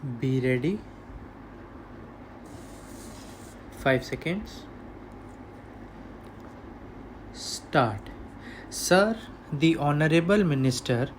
Be ready. 5 seconds. Start. Sir, the Honorable Minister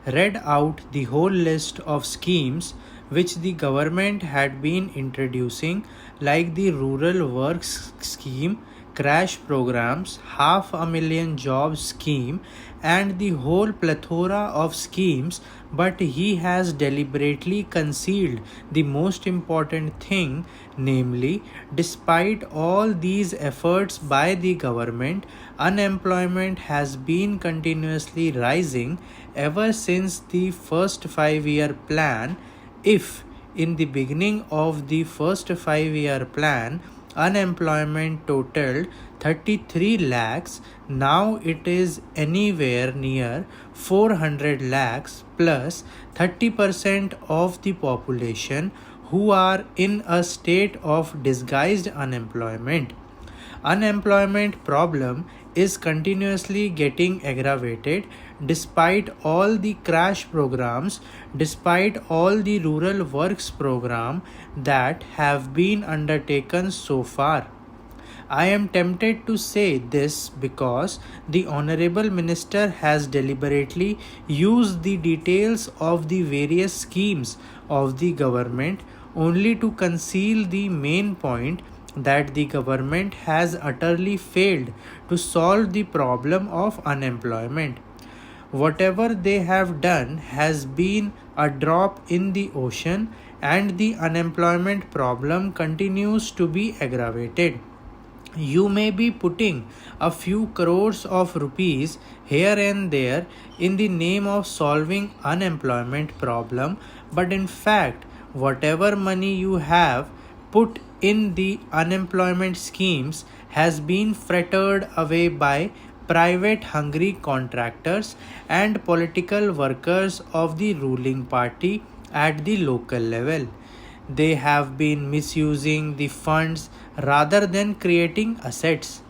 read out the whole list of schemes which the government had been introducing, like the Rural Works Scheme, crash programs, 500,000 jobs scheme, and the whole plethora of schemes, but he has deliberately concealed the most important thing, namely, despite all these efforts by the government, unemployment has been continuously rising ever since the first 5 year plan. If in the beginning of the first 5 year plan, unemployment totaled 33 lakhs, now it is anywhere near 400 lakhs plus 30% of the population who are in a state of disguised unemployment. Unemployment problem is continuously getting aggravated despite all the crash programs, despite all the rural works program that have been undertaken so far. I am tempted to say this because the Honorable Minister has deliberately used the details of the various schemes of the government only to conceal the main point, that the government has utterly failed to solve the problem of unemployment. Whatever they have done has been a drop in the ocean, and the unemployment problem continues to be aggravated. You may be putting a few crores of rupees here and there in the name of solving unemployment problem, but in fact whatever money you have put in the unemployment schemes has been frittered away by private hungry contractors and political workers of the ruling party at the local level. They have been misusing the funds rather than creating assets.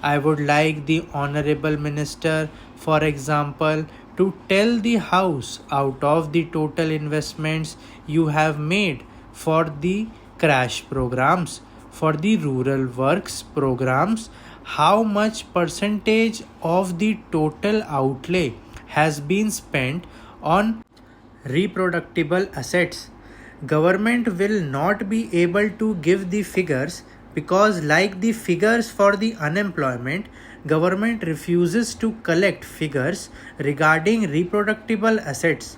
I would like the Honorable Minister, for example, to tell the House, out of the total investments you have made for the crash programs, for the rural works programs, how much percentage of the total outlay has been spent on reproducible assets. Government will not be able to give the figures because, like the figures for the unemployment, government refuses to collect figures regarding reproducible assets.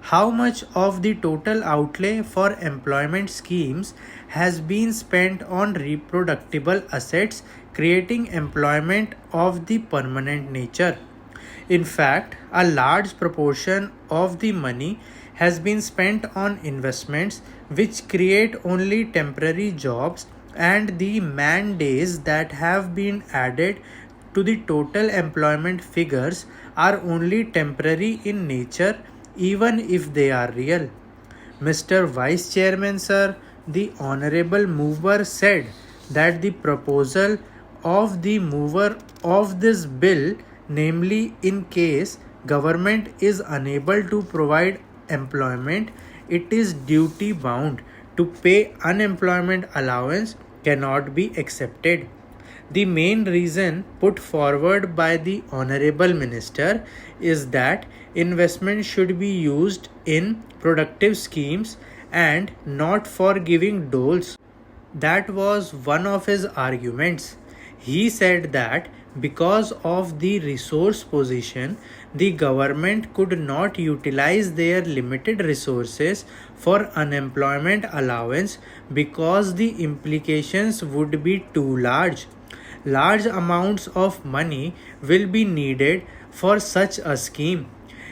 How much of the total outlay for employment schemes has been spent on reproducible assets, creating employment of the permanent nature? In fact, a large proportion of the money has been spent on investments which create only temporary jobs, and the man days that have been added to the total employment figures are only temporary in nature, even if they are real. Mr. Vice Chairman, sir, the Honorable Mover said that the proposal of the mover of this bill, namely in case government is unable to provide employment, it is duty bound to pay unemployment allowance, cannot be accepted. The main reason put forward by the Honorable Minister is that investment should be used in productive schemes and not for giving doles. That was one of his arguments. He said that because of the resource position, the government could not utilize their limited resources for unemployment allowance because the implications would be too large. Large amounts of money will be needed for such a scheme.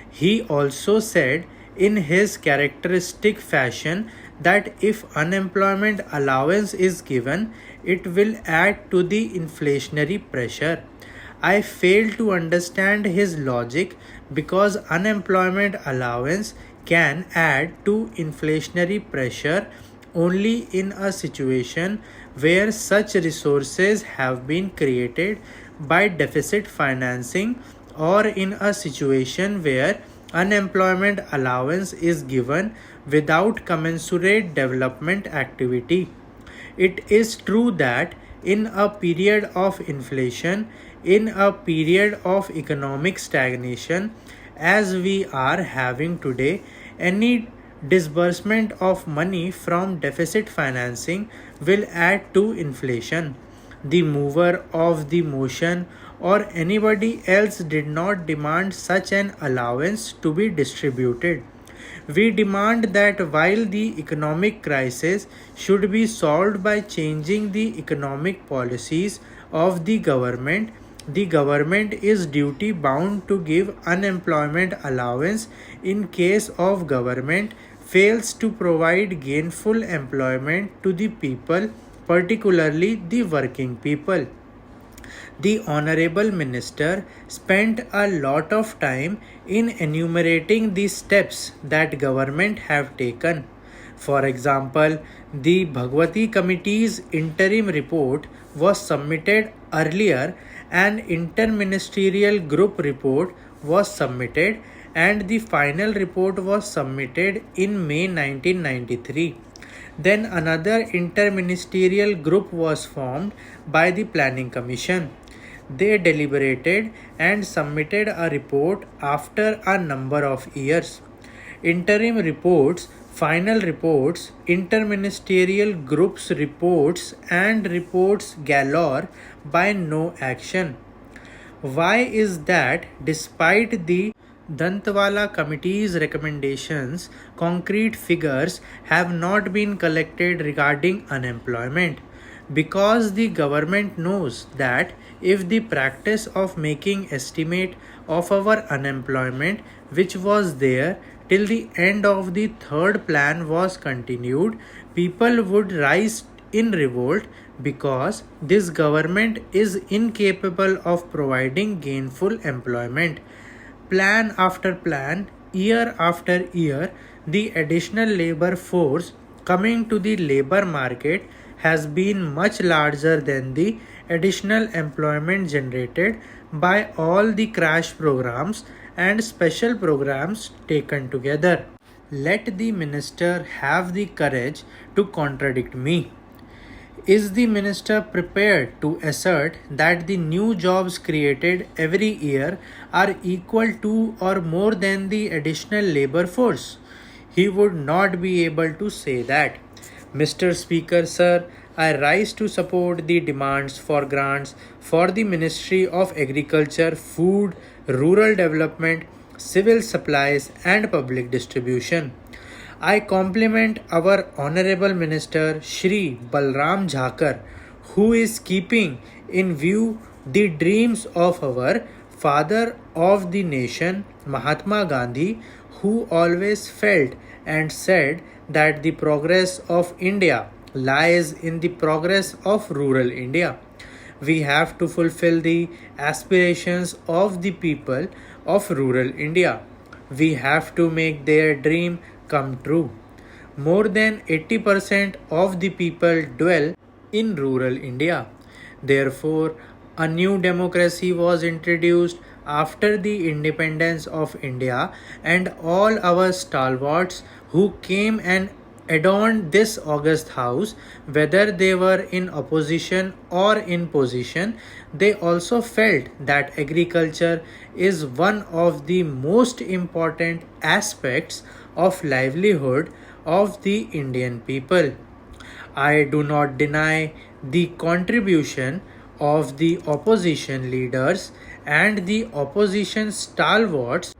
He also said in his characteristic fashion that if unemployment allowance is given, it will add to the inflationary pressure. I fail to understand his logic because unemployment allowance can add to inflationary pressure only in a situation where such resources have been created by deficit financing, or in a situation where unemployment allowance is given without commensurate development activity. It is true that in a period of inflation, in a period of economic stagnation, as we are having today, any disbursement of money from deficit financing will add to inflation. The mover of the motion or anybody else did not demand such an allowance to be distributed. We demand that while the economic crisis should be solved by changing the economic policies of the government is duty bound to give unemployment allowance in case of government fails to provide gainful employment to the people, particularly the working people. The Honorable Minister spent a lot of time in enumerating the steps that government have taken. For example, the Bhagwati Committee's interim report was submitted earlier, an interministerial group report was submitted, and the final report was submitted in May 1993. Then another interministerial group was formed by the Planning Commission. They deliberated and submitted a report after a number of years. Interim reports, final reports, interministerial groups reports, and reports galore by no action. Why is that despite the Dantwala Committee's recommendations, concrete figures have not been collected regarding unemployment? Because the government knows that if the practice of making estimate of our unemployment, which was there till the end of the third plan, was continued, people would rise in revolt because this government is incapable of providing gainful employment. Plan after plan, year after year, the additional labor force coming to the labor market has been much larger than the additional employment generated by all the crash programs and special programs taken together. Let the minister have the courage to contradict me. Is the minister prepared to assert that the new jobs created every year are equal to or more than the additional labor force? He would not be able to say that. Mr. Speaker, sir, I rise to support the demands for grants for the Ministry of Agriculture, Food, Rural Development, Civil Supplies, and Public Distribution. I compliment our Honorable Minister Shri Balram Jhakar, who is keeping in view the dreams of our father of the nation, Mahatma Gandhi, who always felt and said that the progress of India lies in the progress of rural India. We have to fulfill the aspirations of the people of rural India. We have to make their dream come true. More than 80% of the people dwell in rural India. Therefore, a new democracy was introduced after the independence of India, and all our stalwarts who came and adorned this august house, whether they were in opposition or in position, they also felt that agriculture is one of the most important aspects of livelihood of the Indian people. I do not deny the contribution of the opposition leaders and the opposition stalwarts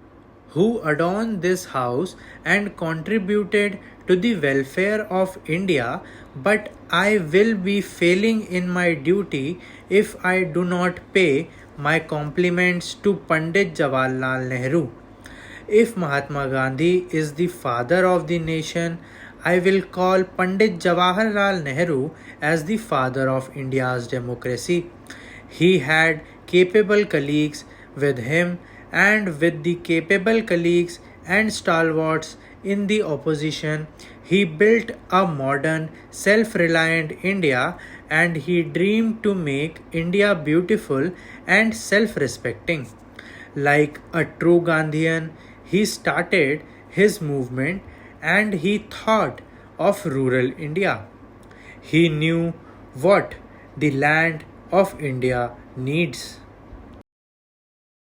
who adorned this house and contributed to the welfare of India, but I will be failing in my duty if I do not pay my compliments to Pandit Jawaharlal Nehru. If Mahatma Gandhi is the father of the nation, I will call Pandit Jawaharlal Nehru as the father of India's democracy. He had capable colleagues with him, and with the capable colleagues and stalwarts in the opposition, he built a modern, self reliant India, and he dreamed to make India beautiful and self respecting. Like a true Gandhian, he started his movement and he thought of rural India. He knew what the land of India needs.